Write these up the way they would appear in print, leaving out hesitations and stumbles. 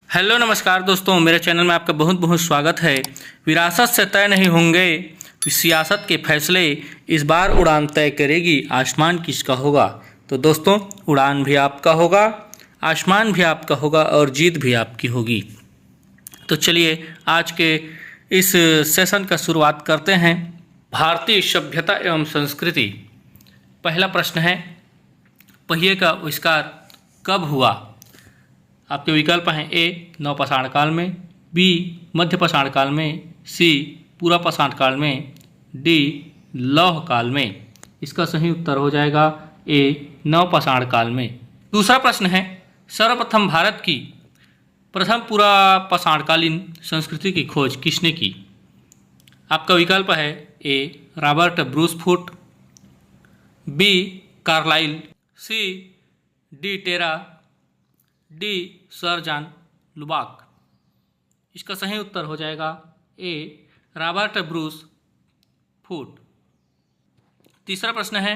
Hello नमस्कार दोस्तों, मेरे चैनल में आपका बहुत बहुत स्वागत है। विरासत से तय नहीं होंगे सियासत के फैसले, इस बार उड़ान तय करेगी आसमान किसका होगा। तो दोस्तों, उड़ान भी आपका होगा, आसमान भी आपका होगा और जीत भी आपकी होगी। तो चलिए आज के इस सेशन का शुरुआत करते हैं। भारतीय सभ्यता एवं संस्कृति। पहला प्रश्न है, पहिए का आविष्कार कब हुआ। आपके विकल्प हैं ए नवपाषाण काल में, बी मध्यपाषाण काल में, सी पूर्वपाषाण काल में, डी लौह काल में। इसका सही उत्तर हो जाएगा ए नवपाषाण काल में। दूसरा प्रश्न है, सर्वप्रथम भारत की प्रथम पुरापाषाणकालीन संस्कृति की खोज किसने की। आपका विकल्प है A Robert Bruce Foote, B Carlyle, C de Terra, D sir John Lubbock. इसका सही उत्तर हो जाएगा ए रॉबर्ट ब्रूस फुट। तीसरा प्रश्न है,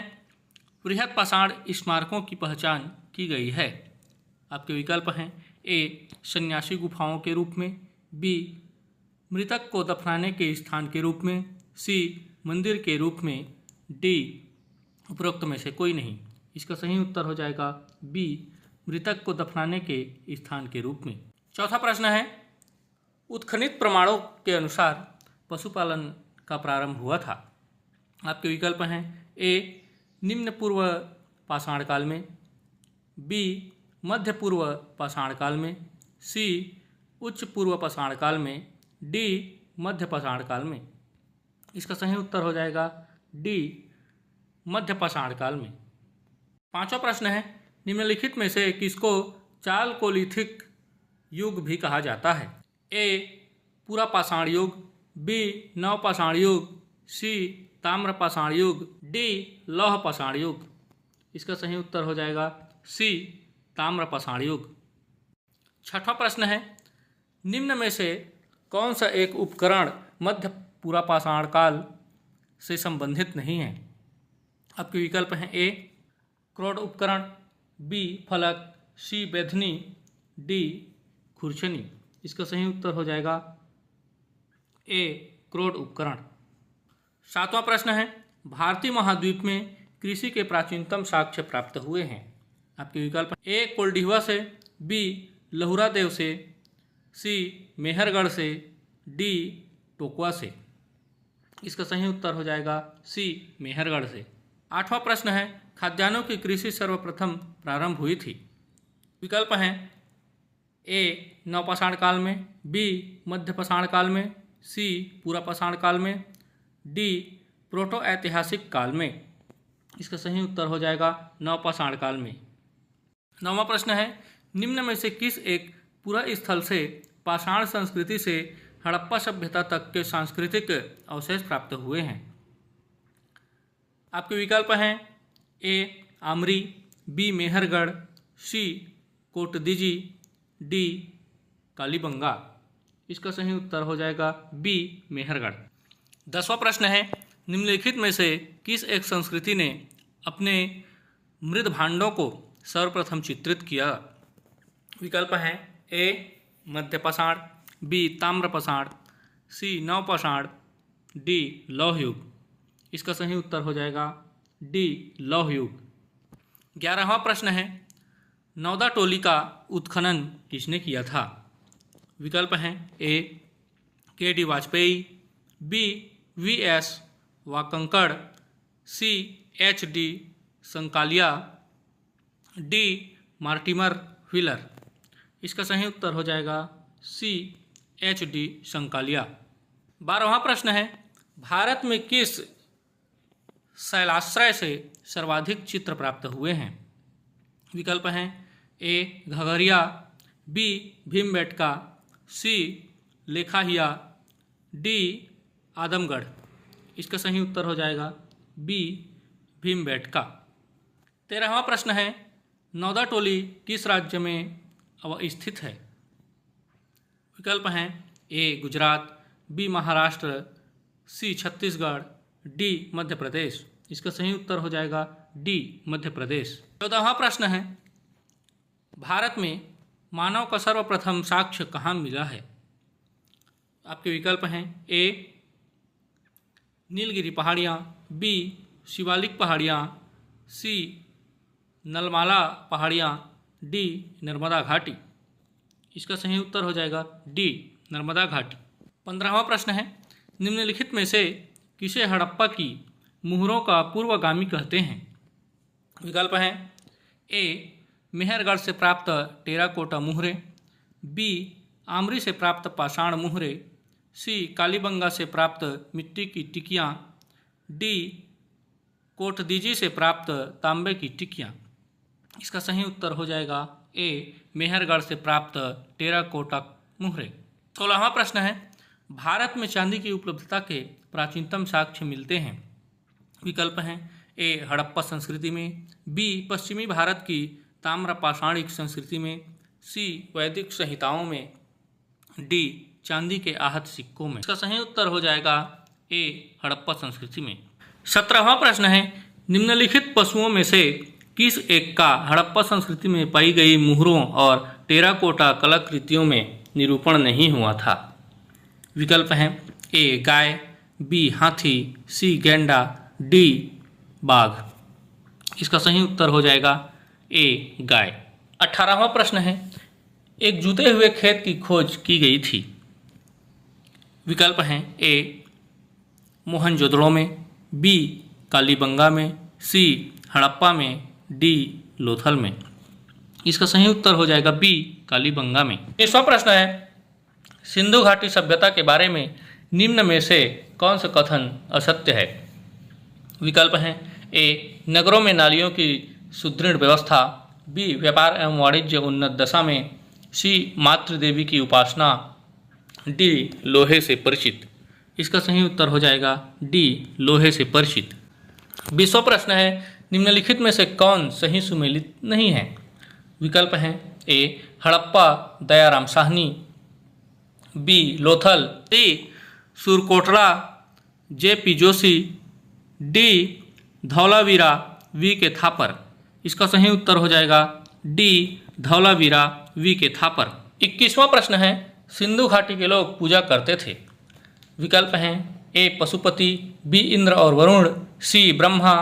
बृहद पाषाण स्मारकों की पहचान की गई है। आपके विकल्प हैं ए सन्यासी गुफाओं के रूप में, बी मृतक को दफनाने के स्थान के रूप में, सी मंदिर के रूप में, डी उपरोक्त में से कोई नहीं। इसका सही उत्तर हो जाएगा बी मृतक को दफनाने के स्थान के रूप में। चौथा प्रश्न है, उत्खनित प्रमाणों के अनुसार पशुपालन का प्रारंभ हुआ था। आपके विकल्प हैं ए निम्न पूर्व पाषाण काल में, बी मध्य पूर्व पाषाण काल में, सी उच्च पूर्व पाषाण काल में, डी मध्य पाषाण काल में। इसका सही उत्तर हो जाएगा डी मध्य पाषाण काल में। पांचवा प्रश्न है, निम्नलिखित में से किसको चालकोलिथिक युग भी कहा जाता है। ए पुरापाषाण युग, बी नवपाषाण युग, सी ताम्रपाषाण युग, डी लौह पाषाण युग। इसका सही उत्तर हो जाएगा सी ताम्रपाषाण युग। छठवां प्रश्न है, निम्न में से कौन सा एक उपकरण मध्य पुरापाषाण काल से संबंधित नहीं है। आपके विकल्प हैं ए क्रोड उपकरण, बी फलक, सी बेधनी, डी खुरचनी। इसका सही उत्तर हो जाएगा ए क्रोड उपकरण। सातवां प्रश्न है, भारतीय महाद्वीप में कृषि के प्राचीनतम साक्ष्य प्राप्त हुए हैं। आपके विकल्प ए कोल्डिहवा से, बी लहुरादेव से, सी मेहरगढ़ से, डी टोकवा से। इसका सही उत्तर हो जाएगा सी मेहरगढ़ से। आठवां प्रश्न है, खाद्यान्नों की कृषि सर्वप्रथम प्रारंभ हुई थी। विकल्प हैं ए नवपाषाण काल में, बी मध्यपाषाण काल में, सी पूर्वपाषाण काल में, डी प्रोटो ऐतिहासिक काल में। इसका सही उत्तर हो जाएगा नवपाषाण काल में। नौवां प्रश्न है, निम्न में से किस एक पूरा स्थल से पाषाण संस्कृति से हड़प्पा सभ्यता तक के सांस्कृतिक अवशेष प्राप्त हुए हैं। आपके विकल्प हैं ए आमरी, बी मेहरगढ़, सी कोटदीजी, डी कालीबंगा। इसका सही उत्तर हो जाएगा बी मेहरगढ़। 10वां प्रश्न है, निम्नलिखित में से किस एक संस्कृति ने अपने मृद भांडों को सर्वप्रथम चित्रित किया। विकल्प हैं ए मध्यपाषाण, बी ताम्रपाषाण, सी नवपाषाण, डी लौह युग। इसका सही उत्तर हो जाएगा डी लौह युग। 11वां प्रश्न है, नौदा टोली का उत्खनन किसने किया था। विकल्प हैं A K D Vajpayee, B V S Wakankar, C H D Sankalia, D Mortimer Wheeler. इसका सही उत्तर हो जाएगा सी एच डी संकालिया। 12वां प्रश्न है, भारत में किस शैलाश्रय से सर्वाधिक चित्र प्राप्त हुए हैं। विकल्प हैं ए घघरिया, बी भीमबेटका, सी लेखाहिया, डी आदमगढ़। इसका सही उत्तर हो जाएगा बी भीमबेटका। 13वां प्रश्न है, नौदा टोली किस राज्य में अवस्थित है। विकल्प हैं ए गुजरात, बी महाराष्ट्र, सी छत्तीसगढ़, डी मध्य प्रदेश। इसका सही उत्तर हो जाएगा डी मध्य प्रदेश। 14वां प्रश्न है, भारत में मानव का सर्वप्रथम साक्ष्य कहाँ मिला है? आपके विकल्प हैं ए नीलगिरी पहाड़ियाँ, बी शिवालिक पहाड़ियाँ, सी नलमाला पहाड़ियाँ, डी नर्मदा घाटी। इसका सही उत्तर हो जाएगा डी नर्मदा घाटी। 15वां प्रश्न है, निम्नलिखित में से किसे हड़प्पा की मुहरों का पूर्वगामी कहते हैं? विकल्प हैं ए मेहरगढ़ से प्राप्त टेराकोटा मुहरे, बी आमरी से प्राप्त पाषाण मुहरे, सी कालीबंगा से प्राप्त मिट्टी की टिकियाँ, डी कोटदीजी से प्राप्त तांबे की टिकियाँ। इसका सही उत्तर हो जाएगा ए मेहरगढ़ से प्राप्त टेराकोटा मुहरे। 16वां प्रश्न है, भारत में चांदी की उपलब्धता के प्राचीनतम साक्ष्य मिलते हैं। विकल्प हैं ए हड़प्पा संस्कृति में, बी पश्चिमी भारत की ताम्र पाषाणिक संस्कृति में, सी वैदिक संहिताओं में, डी चांदी के आहत सिक्कों में। इसका सही उत्तर हो जाएगा ए हड़प्पा संस्कृति में। 17वां प्रश्न है, निम्नलिखित पशुओं में से किस एक का हड़प्पा संस्कृति में पाई गई मुहरों और टेराकोटा कलाकृतियों में निरूपण नहीं हुआ था? विकल्प हैं ए गाय, बी हाथी, सी गैंडा, डी बाघ। इसका सही उत्तर हो जाएगा ए गाय। 18वां प्रश्न है, एक जुते हुए खेत की खोज की गई थी। विकल्प हैं ए मोहनजोदड़ो में, बी कालीबंगा में, सी हड़प्पा में, डी लोथल में। इसका सही उत्तर हो जाएगा बी कालीबंगा में। 20वां प्रश्न है, सिंधु घाटी सभ्यता के बारे में निम्न में से कौन सा कथन असत्य है? विकल्प हैं ए नगरों में नालियों की सुदृढ़ व्यवस्था, बी व्यापार एवं वाणिज्य उन्नत दशा में, सी मातृदेवी की उपासना, डी लोहे से परिचित। इसका सही उत्तर हो जाएगा डी लोहे से परिचित। 20वां प्रश्न है, निम्नलिखित में से कौन सही सुमेलित नहीं है? विकल्प हैं A Harappa Dayaram Sahni, B Lothal, C Surkotada J P. Joshi, D Dholavira V K Thapar. इसका सही उत्तर हो जाएगा D Dholavira V K Thapar. 21वां प्रश्न है, सिंधु घाटी के लोग पूजा करते थे। विकल्प हैं ए पशुपति, बी इंद्र और वरुण, सी ब्रह्मा,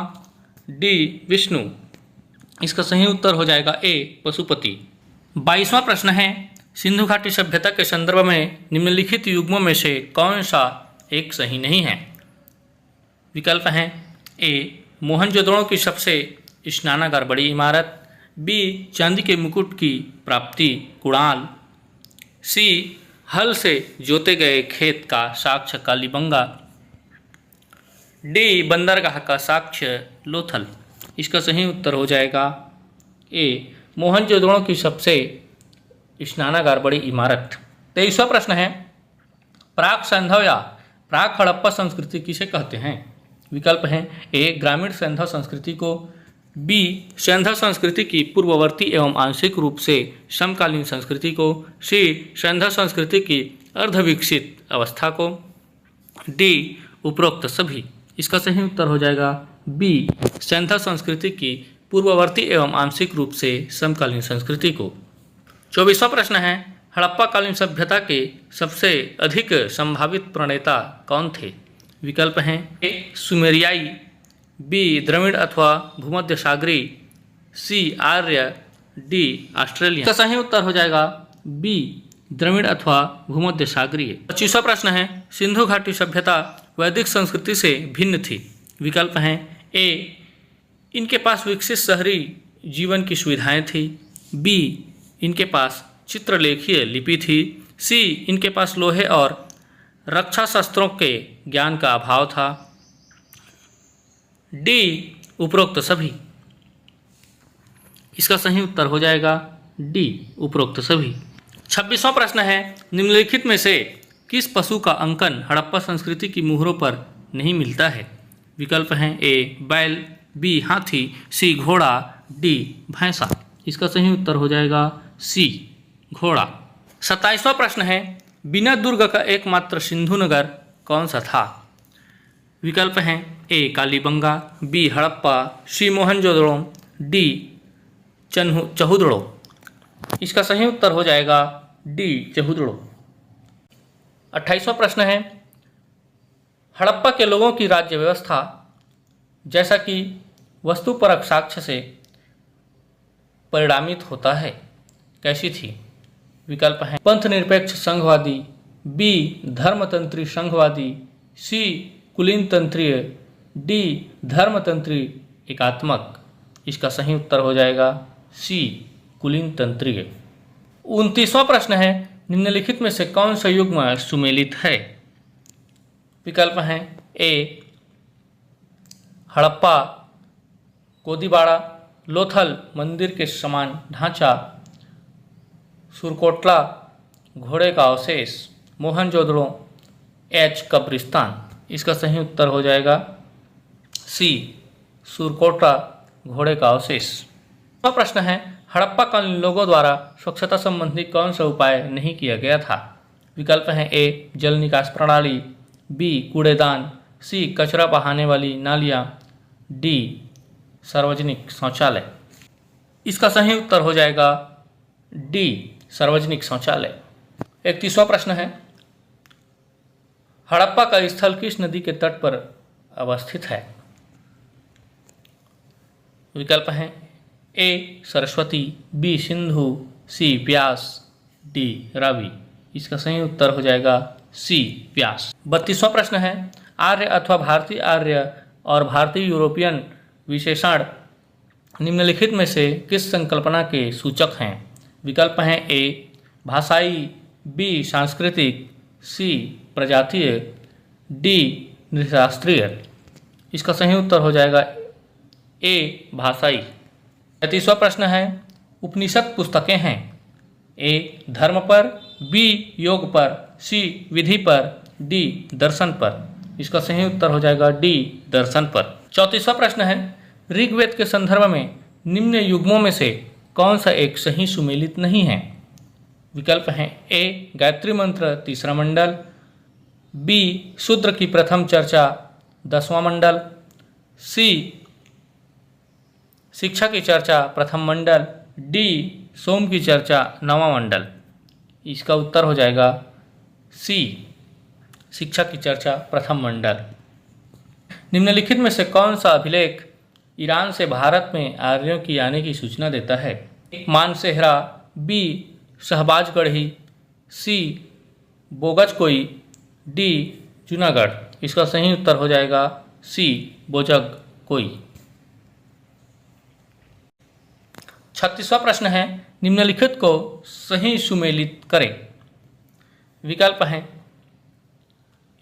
डी विष्णु। इसका सही उत्तर हो जाएगा ए पशुपति। 22वां प्रश्न है, सिंधु घाटी सभ्यता के संदर्भ में निम्नलिखित युग्मों में से कौन सा एक सही नहीं है? विकल्प हैं ए मोहनजोदड़ो की सबसे स्नानागार बड़ी इमारत, बी चांदी के मुकुट की प्राप्ति कुणाल, सी हल से जोते गए खेत का साक्ष्य कालीबंगा, डी बंदरगाह का साक्ष्य लोथल। इसका सही उत्तर हो जाएगा ए मोहनजोदड़ो की सबसे स्नानागार बड़ी इमारत। 23वां प्रश्न है, प्राक सैंधव या प्राक हड़प्पा संस्कृति किसे कहते हैं? विकल्प हैं ए ग्रामीण सैंधव संस्कृति को, बी सैंधव संस्कृति की पूर्ववर्ती एवं आंशिक रूप से समकालीन संस्कृति को, सी सैंधव संस्कृति की अर्धविकसित अवस्था को, डी उपरोक्त सभी। इसका सही उत्तर हो जाएगा बी सैंधव संस्कृति की पूर्ववर्ती एवं आंशिक रूप से समकालीन संस्कृति को। 24वां प्रश्न है, हड़प्पा कालीन सभ्यता के सबसे अधिक संभावित प्रणेता कौन थे? विकल्प हैं ए सुमेरियाई, बी द्रविड़ अथवा भूमध्य सागरी, सी आर्य, डी ऑस्ट्रेलियन। इसका सही उत्तर हो जाएगा बी द्रविड़ अथवा भूमध्य सागरीय। 25वां प्रश्न है, सिंधु घाटी सभ्यता वैदिक संस्कृति से भिन्न थी। विकल्प हैं ए इनके पास विकसित शहरी जीवन की सुविधाएं थी, बी इनके पास चित्रलेखीय लिपि थी, सी इनके पास लोहे और रक्षा शस्त्रों के ज्ञान का अभाव था, डी उपरोक्त सभी। इसका सही उत्तर हो जाएगा डी उपरोक्त सभी। 26वां प्रश्न है, निम्नलिखित में से किस पशु का अंकन हड़प्पा संस्कृति की मुहरों पर नहीं मिलता है? विकल्प हैं ए बैल, बी हाथी, सी घोड़ा, डी भैंसा। इसका सही उत्तर हो जाएगा सी घोड़ा। 27वां प्रश्न है, बिना दुर्ग का एकमात्र सिंधु नगर कौन सा था? विकल्प हैं ए कालीबंगा, बी हड़प्पा, सी मोहनजोदड़ो, डी चहुदड़ो। इसका सही उत्तर हो जाएगा डी चहुदड़ो। 28वां प्रश्न है, हड़प्पा के लोगों की राज्य व्यवस्था जैसा कि वस्तुपरक साक्ष्य से परिणामित होता है कैसी थी? विकल्प हैं पंथ निरपेक्ष संघवादी, बी धर्मतंत्री संघवादी, सी कुलीन तंत्रीय, डी धर्मतंत्री एकात्मक। इसका सही उत्तर हो जाएगा सी कुलीन तंत्रीय। 29वां प्रश्न है, निम्नलिखित में से कौन सा युग्म सुमेलित है? विकल्प हैं ए हड़प्पा गोदीबाड़ा, लोथल मंदिर के समान ढांचा, सुरकोटला घोड़े का अवशेष, मोहनजोदड़ो एच कब्रिस्तान। इसका सही उत्तर हो जाएगा सी सुरकोटला घोड़े का अवशेष। अगला प्रश्न है, हड़प्पा कालीन लोगों द्वारा स्वच्छता संबंधी कौन सा उपाय नहीं किया गया था? विकल्प हैं ए जल निकास प्रणाली, बी कूड़ेदान, सी कचरा बहाने वाली नालियाँ, डी सार्वजनिक शौचालय। इसका सही उत्तर हो जाएगा डी सार्वजनिक शौचालय। 31वां प्रश्न है, हड़प्पा का स्थल किस नदी के तट पर अवस्थित है? विकल्प हैं ए सरस्वती, बी सिंधु, सी व्यास, डी रावी। इसका सही उत्तर हो जाएगा सी व्यास। 32वां प्रश्न है, आर्य अथवा भारतीय आर्य और भारतीय यूरोपियन विशेषण निम्नलिखित में से किस संकल्पना के सूचक हैं? विकल्प हैं ए भाषाई, बी सांस्कृतिक, सी प्रजातीय, डी नृशास्त्रीय। इसका सही उत्तर हो जाएगा ए भाषाई। 33वां प्रश्न है, उपनिषद पुस्तकें हैं ए धर्म पर, बी योग पर, सी विधि पर, डी दर्शन पर। इसका सही उत्तर हो जाएगा डी दर्शन पर। 34वां प्रश्न है, ऋग्वेद के संदर्भ में निम्न युग्मों में से कौन सा एक सही सुमेलित नहीं है? विकल्प हैं ए गायत्री मंत्र तीसरा मंडल, बी शूद्र की प्रथम चर्चा 10वां मंडल, सी शिक्षा की चर्चा प्रथम मंडल, डी सोम की चर्चा 9वां मंडल। इसका उत्तर हो जाएगा सी शिक्षा की चर्चा प्रथम मंडल। निम्नलिखित में से कौन सा अभिलेख ईरान से भारत में आर्यों की आने की सूचना देता है? मानसेहरा, बी शहबाजगढ़ी, सी बोगजकोई, डी जूनागढ़। इसका सही उत्तर हो जाएगा सी बोजगकोई। 36वां प्रश्न है, निम्नलिखित को सही सुमेलित करें। विकल्प हैं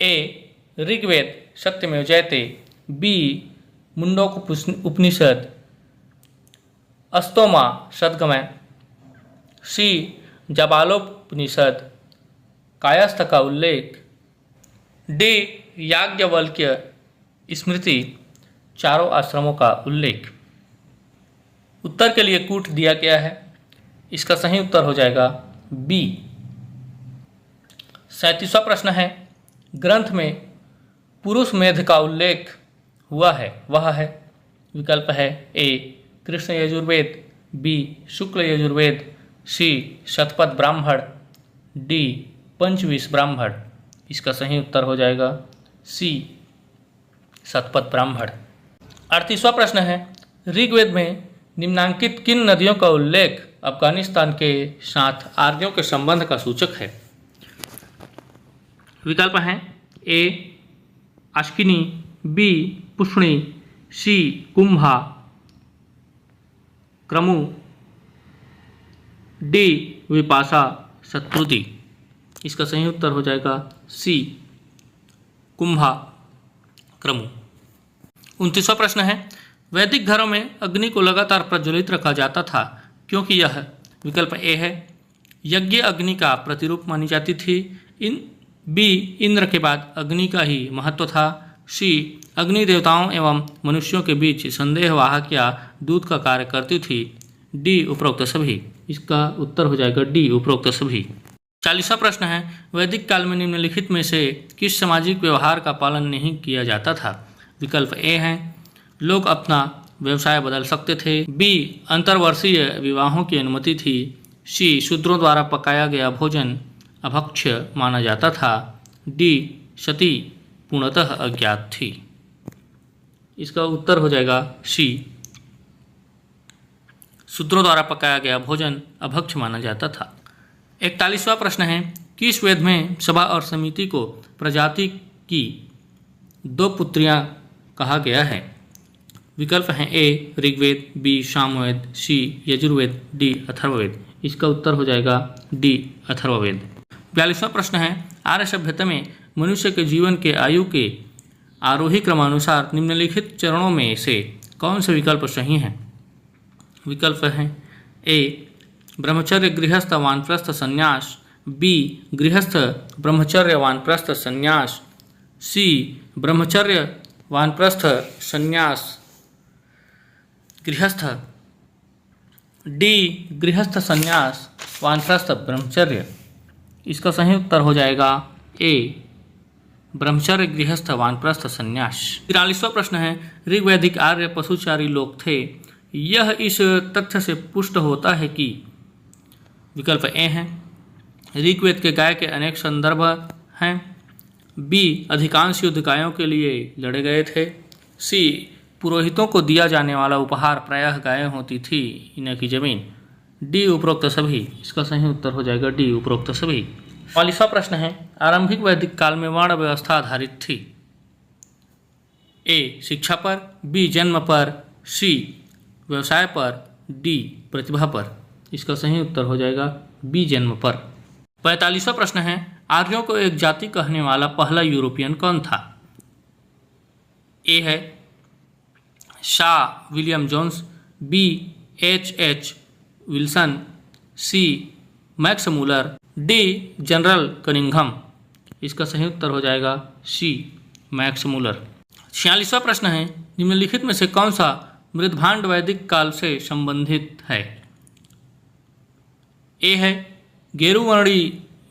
ए ऋग्वेद सत्यमेव जयते, बी मुंडोक उपनिषद अस्तोमा सद्गमय, सी जाबालोपनिषद कायस्थ का उल्लेख, डी याज्ञवल्क्य स्मृति चारों आश्रमों का उल्लेख। उत्तर के लिए कूट दिया गया है। इसका सही उत्तर हो जाएगा बी। 37वां प्रश्न है, ग्रंथ में पुरुष मेध का उल्लेख हुआ है वह है? विकल्प है ए कृष्ण यजुर्वेद, बी शुक्ल यजुर्वेद, सी शतपथ ब्राह्मण, डी पंचविश ब्राह्मण। इसका सही उत्तर हो जाएगा सी शतपथ ब्राह्मण। 38वां प्रश्न है, ऋग्वेद में निम्नांकित किन नदियों का उल्लेख अफगानिस्तान के साथ आर्यों के संबंध का सूचक है? विकल्प हैं ए अश्किनी, बी पुष्णी, सी कुंभा क्रमु, डी विपाशा शत्रुति। इसका सही उत्तर हो जाएगा सी कुंभा क्रमु। 29वां प्रश्न है, वैदिक घरों में अग्नि को लगातार प्रज्वलित रखा जाता था क्योंकि यह विकल्प ए है यज्ञ अग्नि का प्रतिरूप मानी जाती थी, बी इंद्र के बाद अग्नि का ही महत्व था, सी अग्नि देवताओं एवं मनुष्यों के बीच संदेहवाहक या दूत का कार्य करती थी, डी उपरोक्त सभी। इसका उत्तर हो जाएगा डी उपरोक्त सभी। 40वां प्रश्न है, वैदिक काल में निम्नलिखित में से किस सामाजिक व्यवहार का पालन नहीं किया जाता था? विकल्प ए हैं लोग अपना व्यवसाय बदल सकते थे, बी अंतर्वर्षीय विवाहों की अनुमति थी, सी शूद्रों द्वारा पकाया गया भोजन अभक्ष्य माना जाता था। डी सती पूर्णतः अज्ञात थी। इसका उत्तर हो जाएगा सी शूद्रों द्वारा पकाया गया भोजन अभक्ष्य माना जाता था। 41वां प्रश्न है, किस वेद में सभा और समिति को प्रजाति की दो पुत्रियां कहा गया है? विकल्प हैं ए ऋग्वेद, बी सामवेद, सी यजुर्वेद, डी अथर्ववेद। इसका उत्तर हो जाएगा डी अथर्ववेद। 42वां प्रश्न है, आर्य सभ्यता में मनुष्य के जीवन के आयु के आरोही क्रमानुसार निम्नलिखित चरणों में से कौन से विकल्प सही हैं? विकल्प हैं ए ब्रह्मचर्य गृहस्थ वानप्रस्थ संन्यास, बी गृहस्थ ब्रह्मचर्य वानप्रस्थ संन्यास, सी ब्रह्मचर्य वानप्रस्थ संन्यास गृहस्थ, डी गृहस्थ संन्यास वानप्रस्थ ब्रह्मचर्य। इसका सही उत्तर हो जाएगा ए ब्रह्मचर्य गृहस्थ वानप्रस्थ संन्यास। 43वां प्रश्न है, ऋग्वैदिक आर्य पशुचारी लोग थे। यह इस तथ्य से पुष्ट होता है कि विकल्प ए हैं ऋग्वेद के गाय के अनेक संदर्भ हैं, बी अधिकांश युद्ध गायों के लिए लड़े गए थे, सी पुरोहितों को दिया जाने वाला उपहार प्रायः गायें होती थी न कि जमीन, डी उपरोक्त सभी। इसका सही उत्तर हो जाएगा डी उपरोक्त सभी। 44वां प्रश्न है, आरंभिक वैदिक काल में वर्ण व्यवस्था आधारित थी। ए शिक्षा पर, बी जन्म पर, सी व्यवसाय पर, डी प्रतिभा पर। इसका सही उत्तर हो जाएगा बी जन्म पर। 45वां प्रश्न है, आर्यों को एक जाति कहने वाला पहला यूरोपियन कौन था? ए है शाह William Jones, B H Wilson, C Max Muller, D general Cunningham. इसका सही उत्तर हो जाएगा सी मैक्स मूलर। 46वां प्रश्न है, निम्नलिखित में से कौन सा मृदभांड वैदिक काल से संबंधित है? ए है गेरुवर्णी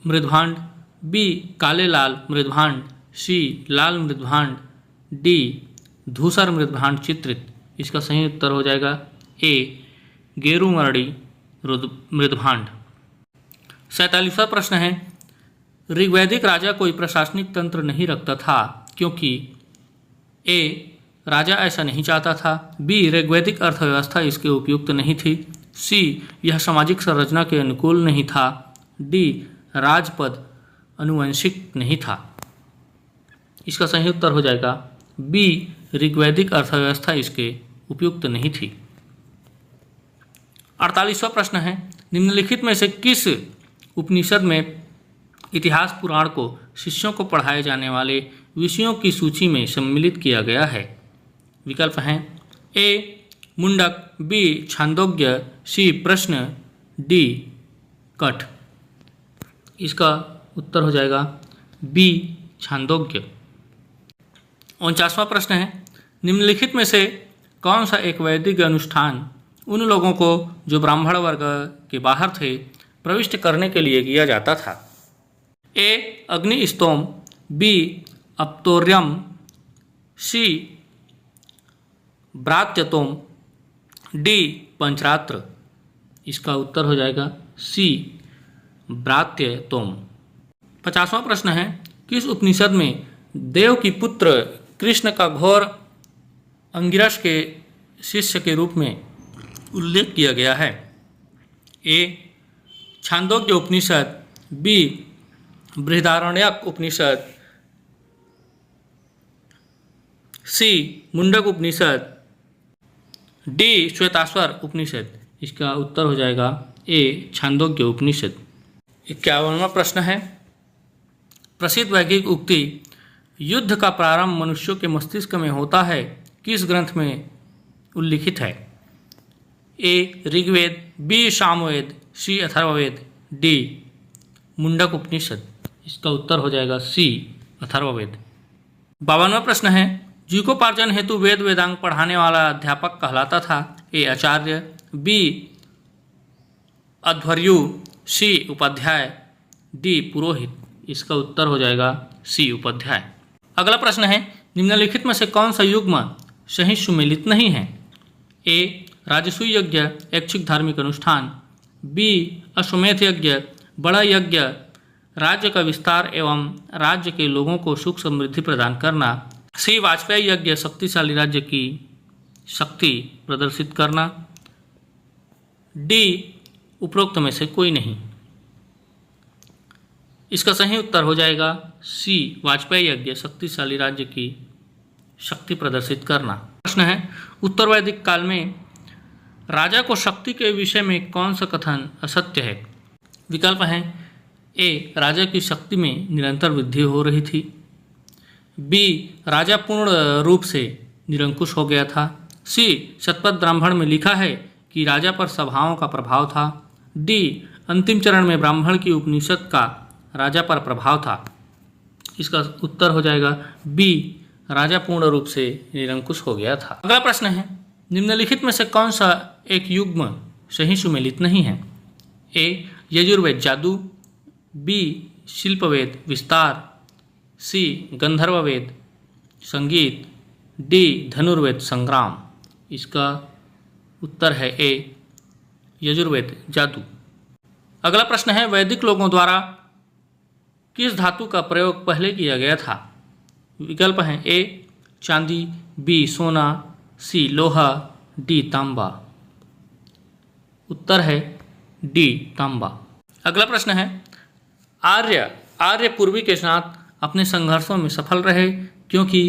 मृदभांड, बी काले लाल मृदभांड, सी लाल मृदभांड, डी धूसर मृदभांड चित्रित। इसका सही उत्तर हो जाएगा ए गेरुवर्णी मृदभांड। 47वां प्रश्न है, ऋग्वैदिक राजा कोई प्रशासनिक तंत्र नहीं रखता था क्योंकि ए राजा ऐसा नहीं चाहता था, बी ऋग्वैदिक अर्थव्यवस्था इसके उपयुक्त नहीं थी, सी यह सामाजिक संरचना के अनुकूल नहीं था, डी राजपद अनुवंशिक नहीं था। इसका सही उत्तर हो जाएगा बी ऋग्वैदिक अर्थव्यवस्था इसके उपयुक्त नहीं थी। 48वां प्रश्न है, निम्नलिखित में से किस उपनिषद में इतिहास पुराण को शिष्यों को पढ़ाए जाने वाले विषयों की सूची में सम्मिलित किया गया है? विकल्प हैं ए मुंडक, बी छांदोग्य, सी प्रश्न, डी कठ। इसका उत्तर हो जाएगा बी छांदोग्य। 49वां प्रश्न है, निम्नलिखित में से कौन सा एक वैदिक अनुष्ठान उन लोगों को जो ब्राह्मण वर्ग के बाहर थे प्रविष्ट करने के लिए किया जाता था? ए अग्निस्तोम, बी अप्तोर्यम, सी ब्रात्यतोम, डी पंचरात्र। इसका उत्तर हो जाएगा सी ब्रात्यतोम। 50वां प्रश्न है, किस उपनिषद में देव की पुत्र कृष्ण का घोर अंगिरस के शिष्य के रूप में उल्लेख किया गया है? ए छांदोग्य उपनिषद, बी बृहदारण्यक उपनिषद, सी मुंडक उपनिषद, डी श्वेताश्वर उपनिषद। इसका उत्तर हो जाएगा ए छांदोग्य उपनिषद। 51वां प्रश्न है, प्रसिद्ध वैज्ञानिक उक्ति युद्ध का प्रारंभ मनुष्यों के मस्तिष्क में होता है किस ग्रंथ में उल्लिखित है? ए ऋग्वेद, बी सामवेद, सी अथर्ववेद, डी मुंडक उपनिषद। इसका उत्तर हो जाएगा सी अथर्ववेद। 52वां प्रश्न है, जीविकोपार्जन हेतु वेद वेदांग पढ़ाने वाला अध्यापक कहलाता था? ए आचार्य, बी अध्वर्यु, सी उपाध्याय, डी पुरोहित। इसका उत्तर हो जाएगा सी उपाध्याय। अगला प्रश्न है, निम्नलिखित में से कौन सा युग्म सही सुमेलित नहीं है? ए राजसूय यज्ञ ऐच्छिक धार्मिक अनुष्ठान, बी अश्वमेध यज्ञ बड़ा यज्ञ, राज्य का विस्तार एवं राज्य के लोगों को सुख समृद्धि प्रदान करना, सी वाजपेयी यज्ञ शक्तिशाली राज्य की शक्ति प्रदर्शित करना, डी उपरोक्त में से कोई नहीं। इसका सही उत्तर हो जाएगा सी वाजपेयी यज्ञ शक्तिशाली राज्य की शक्ति प्रदर्शित करना। प्रश्न है उत्तर वैदिक काल में राजा को शक्ति के विषय में कौन सा कथन असत्य है? विकल्प हैं ए राजा की शक्ति में निरंतर वृद्धि हो रही थी, बी राजा पूर्ण रूप से निरंकुश हो गया था, सी शतपथ ब्राह्मण में लिखा है कि राजा पर सभाओं का प्रभाव था, डी अंतिम चरण में ब्राह्मण की उपनिषद का राजा पर प्रभाव था। इसका उत्तर हो जाएगा बी राजा पूर्ण रूप से निरंकुश हो गया था। अगला प्रश्न है निम्नलिखित में से कौन सा एक युग्म सही सुमेलित नहीं है? ए यजुर्वेद जादू, बी शिल्पवेद विस्तार, सी गंधर्ववेद संगीत, डी धनुर्वेद संग्राम। इसका उत्तर है ए यजुर्वेद जादू। अगला प्रश्न है वैदिक लोगों द्वारा किस धातु का प्रयोग पहले किया गया था? विकल्प हैं ए चांदी, बी सोना, सी लोहा, डी तांबा। उत्तर है डी तांबा। अगला प्रश्न है आर्य पूर्वी के साथ अपने संघर्षों में सफल रहे क्योंकि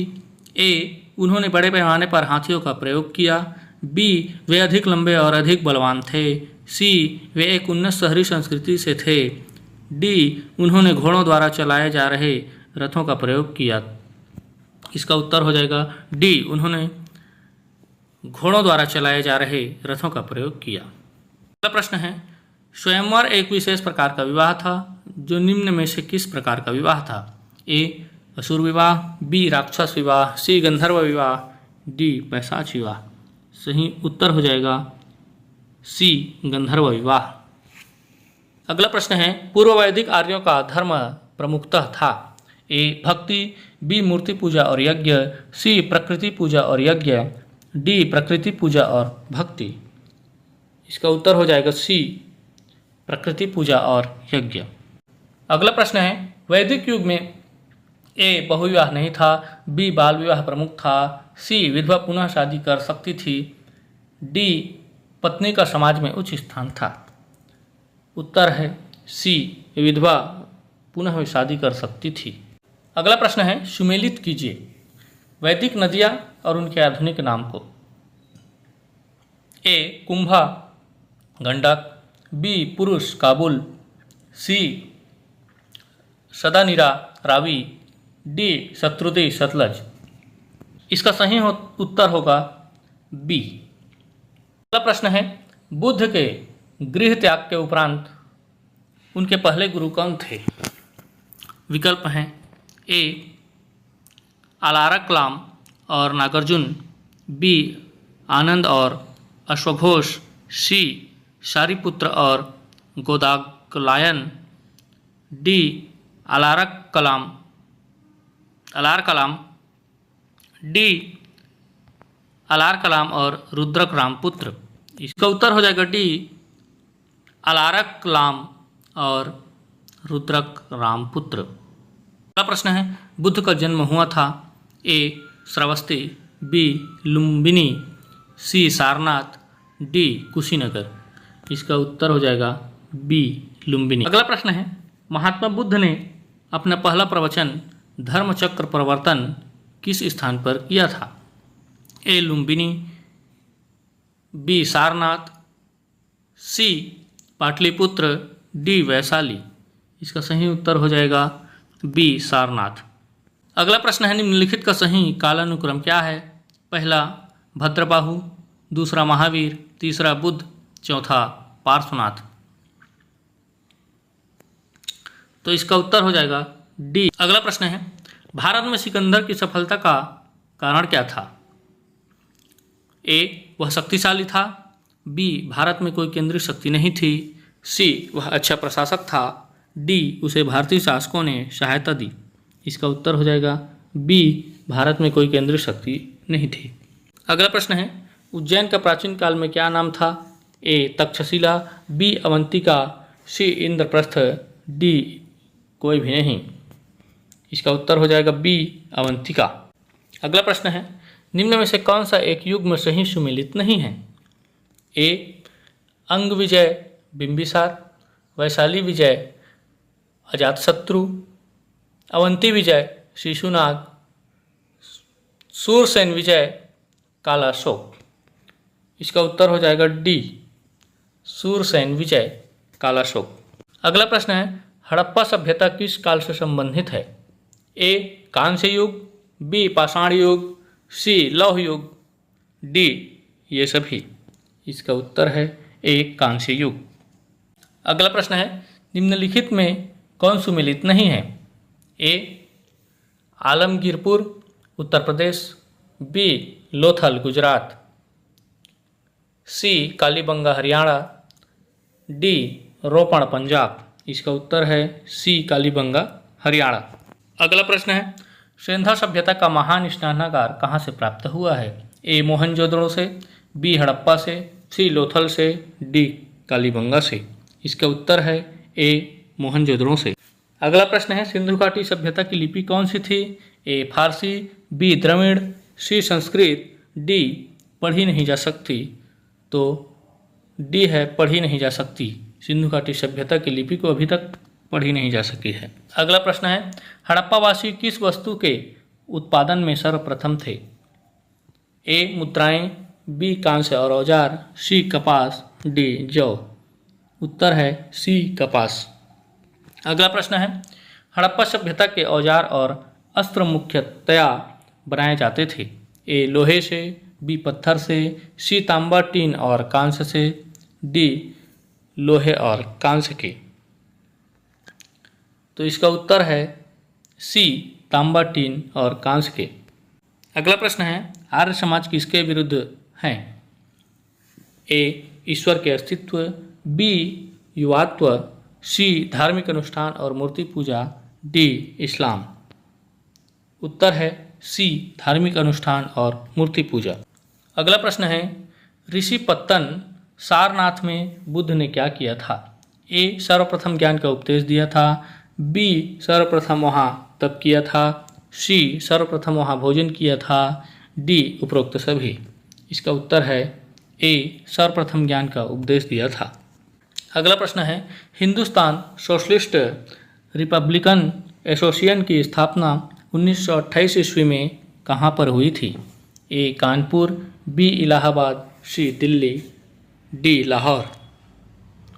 ए उन्होंने बड़े पैमाने पर हाथियों का प्रयोग किया, बी वे अधिक लंबे और अधिक बलवान थे, सी वे एक उन्नत शहरी संस्कृति से थे, डी उन्होंने घोड़ों द्वारा चलाए जा रहे रथों का प्रयोग किया। इसका उत्तर हो जाएगा डी उन्होंने घोड़ों द्वारा चलाए जा रहे रथों का प्रयोग किया। अगला प्रश्न है स्वयंवर एक विशेष प्रकार का विवाह था जो निम्न में से किस प्रकार का विवाह था? ए असुर विवाह, बी राक्षस विवाह, सी गंधर्व विवाह, डी पैशाच विवाह। सही उत्तर हो जाएगा सी गंधर्व विवाह। अगला प्रश्न है पूर्व वैदिक आर्यों का धर्म प्रमुखतः था? ए भक्ति, बी मूर्ति पूजा और यज्ञ, सी प्रकृति पूजा और यज्ञ, डी प्रकृति पूजा और भक्ति। इसका उत्तर हो जाएगा सी प्रकृति पूजा और यज्ञ। अगला प्रश्न है वैदिक युग में ए बहुविवाह नहीं था, बी बाल विवाह प्रमुख था, सी विधवा पुनः शादी कर सकती थी, डी पत्नी का समाज में उच्च स्थान था। उत्तर है सी विधवा पुनः शादी कर सकती थी। अगला प्रश्न है सुमेलित कीजिए वैदिक नदियाँ और उनके आधुनिक नाम को। ए कुंभा गंडक, बी पुरुष काबुल, सी सदानीरा रावी, डी शत्रुदी सतलज। इसका सही उत्तर होगा बी। अगला प्रश्न है बुद्ध के गृह त्याग के उपरांत उनके पहले गुरु कौन थे? विकल्प हैं ए अलारकलाम और नागार्जुन, बी आनंद और अश्वघोष, सी शारिपुत्र और गोदाकलायन, डी अलारकलाम, डी अलारकलाम और रुद्रक रामपुत्र। इसका उत्तर हो जाएगा डी अलारकलाम और रुद्रक रामपुत्र। अगला प्रश्न है बुद्ध का जन्म हुआ था? ए श्रावस्ती, बी लुम्बिनी, सी सारनाथ, डी कुशीनगर। इसका उत्तर हो जाएगा बी लुम्बिनी। अगला प्रश्न है महात्मा बुद्ध ने अपना पहला प्रवचन धर्मचक्र प्रवर्तन किस स्थान पर किया था? ए लुम्बिनी, बी सारनाथ, सी पाटलिपुत्र, डी वैशाली। इसका सही उत्तर हो जाएगा बी सारनाथ। अगला प्रश्न है निम्नलिखित का सही कालानुक्रम क्या है? पहला भद्रबाहु, दूसरा महावीर, तीसरा बुद्ध, चौथा पार्श्वनाथ। तो इसका उत्तर हो जाएगा डी। अगला प्रश्न है भारत में सिकंदर की सफलता का कारण क्या था? ए वह शक्तिशाली था, बी भारत में कोई केंद्रीय शक्ति नहीं थी, सी वह अच्छा प्रशासक था, डी उसे भारतीय शासकों ने सहायता दी। इसका उत्तर हो जाएगा बी भारत में कोई केंद्रीय शक्ति नहीं थी। अगला प्रश्न है उज्जैन का प्राचीन काल में क्या नाम था? ए तक्षशिला, बी अवंतिका, सी इंद्रप्रस्थ, डी कोई भी नहीं। इसका उत्तर हो जाएगा बी अवंतिका। अगला प्रश्न है, निम्न में से कौन सा एक युग्म सही सुमेलित नहीं है? ए अंग विजय बिंबिसार, वैशाली विजय अजातशत्रु, अवंती विजय शिशुनाग, सूरसेन विजय कालाशोक। इसका उत्तर हो जाएगा डी सूरसेन विजय कालाशोक। अगला प्रश्न है, हड़प्पा सभ्यता किस काल से संबंधित है? ए कांस्य युग, बी पाषाण युग, सी लौह युग, डी ये सभी। इसका उत्तर है ए कांस्य युग। अगला प्रश्न है, निम्नलिखित में कौन सुमेलित नहीं है? ए आलमगीरपुर उत्तर प्रदेश, बी लोथल गुजरात, सी कालीबंगा हरियाणा, डी रोपण पंजाब। इसका उत्तर है सी कालीबंगा हरियाणा। अगला प्रश्न है, सिंधु सभ्यता का महान स्नानागार कहाँ से प्राप्त हुआ है? ए मोहनजोदड़ो से, बी हड़प्पा से, सी लोथल से, डी कालीबंगा से। इसका उत्तर है ए मोहनजोदड़ो से। अगला प्रश्न है, सिंधु घाटी सभ्यता की लिपि कौन सी थी? ए फारसी, बी द्रविड़, सी संस्कृत, डी पढ़ी नहीं जा सकती। तो डी है पढ़ी नहीं जा सकती। सिंधु घाटी सभ्यता की लिपि को अभी तक पढ़ी नहीं जा सकी है। अगला प्रश्न है, हड़प्पावासी किस वस्तु के उत्पादन में सर्वप्रथम थे? ए मुद्राएं, बी कांस्य और औजार, सी कपास, डी जौ। उत्तर है सी कपास। अगला प्रश्न है, हड़प्पा सभ्यता के औजार और अस्त्र मुख्यतया बनाए जाते थे? ए लोहे से, बी पत्थर से, सी तांबा टीन और कांस्य से, डी लोहे और कांस्य के। तो इसका उत्तर है सी तांबा टीन और कांस्य के। अगला प्रश्न है, आर्य समाज किसके विरुद्ध हैं? ए ईश्वर के अस्तित्व, बी युवात्व, सी धार्मिक अनुष्ठान और मूर्ति पूजा, डी इस्लाम। उत्तर है सी धार्मिक अनुष्ठान और मूर्ति पूजा। अगला प्रश्न है, ऋषि पत्तन सारनाथ में बुद्ध ने क्या किया था? ए सर्वप्रथम ज्ञान का उपदेश दिया था, बी सर्वप्रथम वहाँ तप किया था, सी सर्वप्रथम वहाँ भोजन किया था, डी उपरोक्त सभी। इसका उत्तर है ए सर्वप्रथम ज्ञान का उपदेश दिया था। अगला प्रश्न है, हिंदुस्तान सोशलिस्ट रिपब्लिकन एसोसिएशन की स्थापना 1928 ईस्वी में कहाँ पर हुई थी? ए कानपुर, बी इलाहाबाद, सी दिल्ली, डी लाहौर।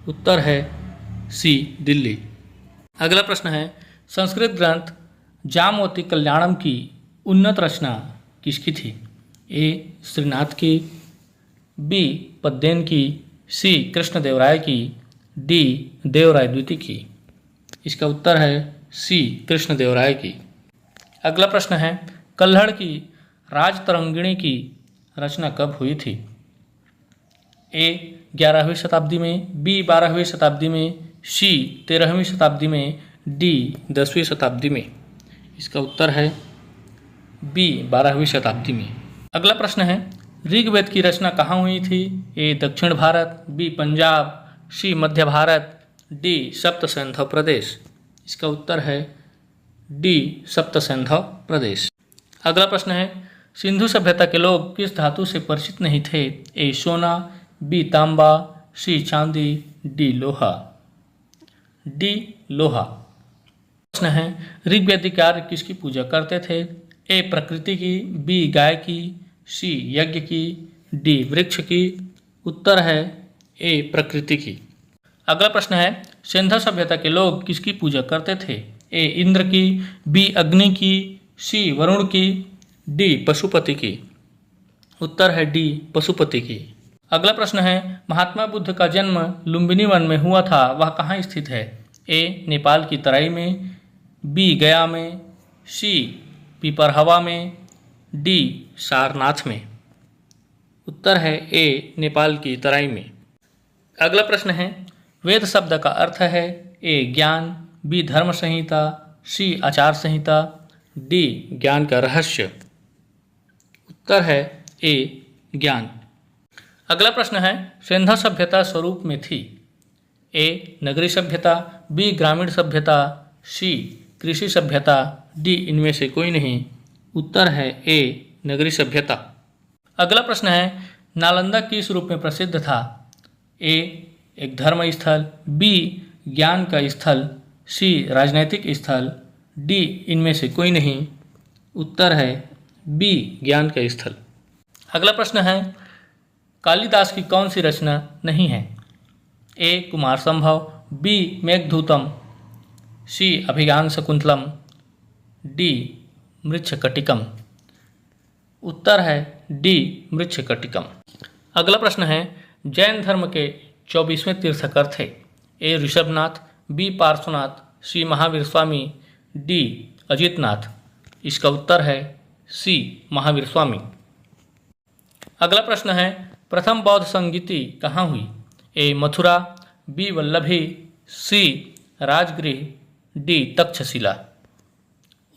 उत्तर है सी दिल्ली। अगला प्रश्न है, संस्कृत ग्रंथ जामवती कल्याणम की उन्नत रचना किसकी थी? ए श्रीनाथ की, बी पद्यन की, सी कृष्णदेवराय की, डी देवराय द्वितीय की। इसका उत्तर है सी कृष्णदेवराय की। अगला प्रश्न है, कल्हड़ की राजतरंगिणी की रचना कब हुई थी? ए 11वीं शताब्दी में, बी 12वीं शताब्दी में, सी 13वीं शताब्दी में, डी 10वीं शताब्दी में। इसका उत्तर है बी 12वीं शताब्दी में। अगला प्रश्न है, ऋग्वेद की रचना कहाँ हुई थी? ए दक्षिण भारत, बी पंजाब, सी मध्य भारत, डी सप्त सिंधु प्रदेश। इसका उत्तर है डी सप्त सिंधु प्रदेश। अगला प्रश्न है, सिंधु सभ्यता के लोग किस धातु से परिचित नहीं थे? ए सोना, बी तांबा, सी चांदी, डी लोहा। डी लोहा। प्रश्न है, ऋग्वैदिक आर्य किसकी पूजा करते थे? ए प्रकृति की, बी गाय की, सी यज्ञ की, डी वृक्ष की। उत्तर है ए प्रकृति की। अगला प्रश्न है, सिंधु सभ्यता के लोग किसकी पूजा करते थे? ए इंद्र की, बी अग्नि की, सी वरुण की, डी पशुपति की। उत्तर है डी पशुपति की। अगला प्रश्न है, महात्मा बुद्ध का जन्म लुम्बिनी वन में हुआ था, वह कहाँ स्थित है? ए नेपाल की तराई में, बी गया में, सी पिपरहवा में, डी सारनाथ में। उत्तर है ए नेपाल की तराई में। अगला प्रश्न है, वेद शब्द का अर्थ है? ए ज्ञान, बी धर्म संहिता, सी आचार संहिता, डी ज्ञान का रहस्य। उत्तर है ए ज्ञान। अगला प्रश्न है, सिंधु सभ्यता स्वरूप में थी? ए नगरीय सभ्यता, बी ग्रामीण सभ्यता, सी कृषि सभ्यता, डी इनमें से कोई नहीं। उत्तर है ए नगरीय सभ्यता। अगला प्रश्न है, नालंदा किस रूप में प्रसिद्ध था? ए एक धर्म स्थल, बी ज्ञान का स्थल, सी राजनैतिक स्थल, डी इनमें से कोई नहीं। उत्तर है बी ज्ञान का स्थल। अगला प्रश्न है, कालिदास की कौन सी रचना नहीं है? ए कुमार संभव, बी मेघदूतम, सी अभिज्ञान शकुंतलम, डी मृच्छकटिकम। उत्तर है डी मृच्छकटिकम। अगला प्रश्न है, जैन धर्म के 24वें तीर्थकर थे? ए ऋषभनाथ, बी पार्श्वनाथ, सी महावीर स्वामी, डी अजितनाथ। इसका उत्तर है सी महावीर स्वामी। अगला प्रश्न है, प्रथम बौद्ध संगीति कहाँ हुई? ए मथुरा, बी वल्लभी, सी राजगृह, डी तक्षशिला।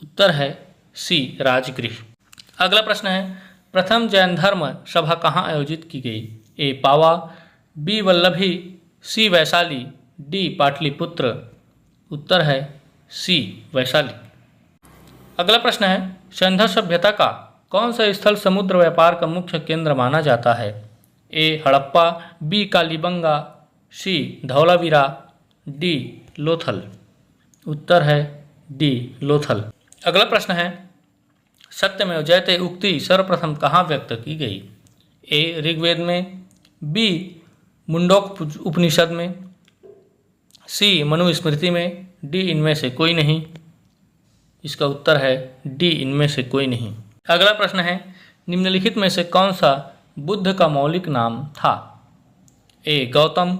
उत्तर है सी राजगृह। अगला प्रश्न है, प्रथम जैन धर्म सभा कहाँ आयोजित की गई? ए पावा, बी वल्लभी, सी वैशाली, डी पाटलिपुत्र। उत्तर है सी वैशाली। अगला प्रश्न है, सिंधु सभ्यता का कौन सा स्थल समुद्र व्यापार का मुख्य केंद्र माना जाता है? ए हड़प्पा, बी कालीबंगा, सी धौलावीरा, डी लोथल। उत्तर है डी लोथल। अगला प्रश्न है, सत्यमेव जयते उक्ति सर्वप्रथम कहाँ व्यक्त की गई? ए ऋग्वेद में, बी मुंडोक उपनिषद में, सी मनुस्मृति में, डी इनमें से कोई नहीं। इसका उत्तर है डी इनमें से कोई नहीं। अगला प्रश्न है, निम्नलिखित में से कौन सा बुद्ध का मौलिक नाम था? ए गौतम,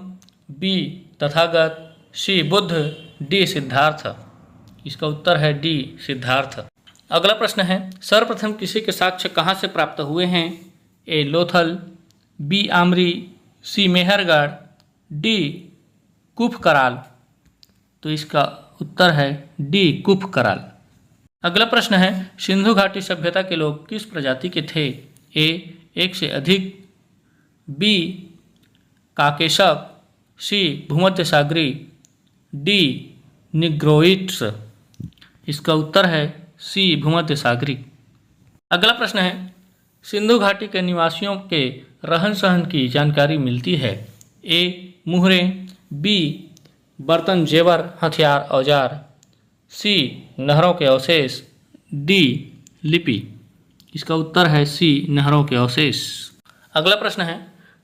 बी तथागत, सी बुद्ध, डी सिद्धार्थ। इसका उत्तर है डी सिद्धार्थ। अगला प्रश्न है, सर्वप्रथम किसी के साक्ष्य कहाँ से प्राप्त हुए हैं? ए लोथल, बी आमरी, सी मेहरगढ़, डी कुफ कराल। तो इसका उत्तर है डी कुफ कराल। अगला प्रश्न है, सिंधु घाटी सभ्यता के लोग किस प्रजाति के थे? ए एक से अधिक, बी काकेशप, सी भूमध्य सागरी, डी निग्रोइट्स। इसका उत्तर है सी भूमध्य सागरी। अगला प्रश्न है, सिंधु घाटी के निवासियों के रहन सहन की जानकारी मिलती है? ए मुहरे, बी बर्तन जेवर हथियार औजार, सी नहरों के अवशेष, डी लिपि। इसका उत्तर है सी नहरों के अवशेष। अगला प्रश्न है,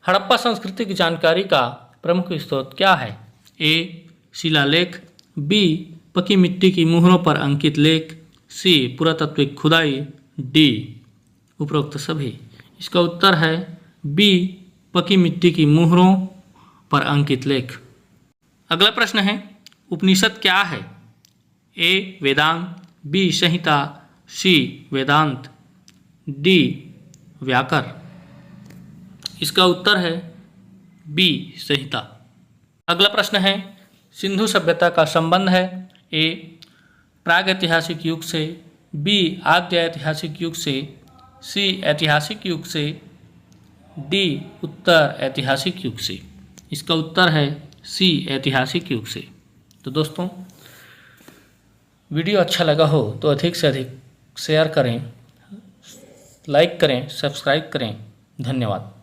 हड़प्पा संस्कृति की जानकारी का प्रमुख स्रोत क्या है? ए शिलालेख, बी पकी मिट्टी की मुहरों पर अंकित लेख, सी पुरातात्विक खुदाई, डी उपरोक्त सभी। इसका उत्तर है बी पकी मिट्टी की मुहरों पर अंकित लेख। अगला प्रश्न है, उपनिषद क्या है? ए वेदांत, बी संहिता, सी वेदांत, डी व्याकर। इसका उत्तर है बी संहिता। अगला प्रश्न है, सिंधु सभ्यता का संबंध है? ए प्रागैतिहासिक युग से, बी आद्य ऐतिहासिक युग से, सी ऐतिहासिक युग से, डी उत्तर ऐतिहासिक युग से। इसका उत्तर है सी ऐतिहासिक युग से। तो दोस्तों, वीडियो अच्छा लगा हो तो अधिक से अधिक शेयर करें, लाइक करें, सब्सक्राइब करें। धन्यवाद।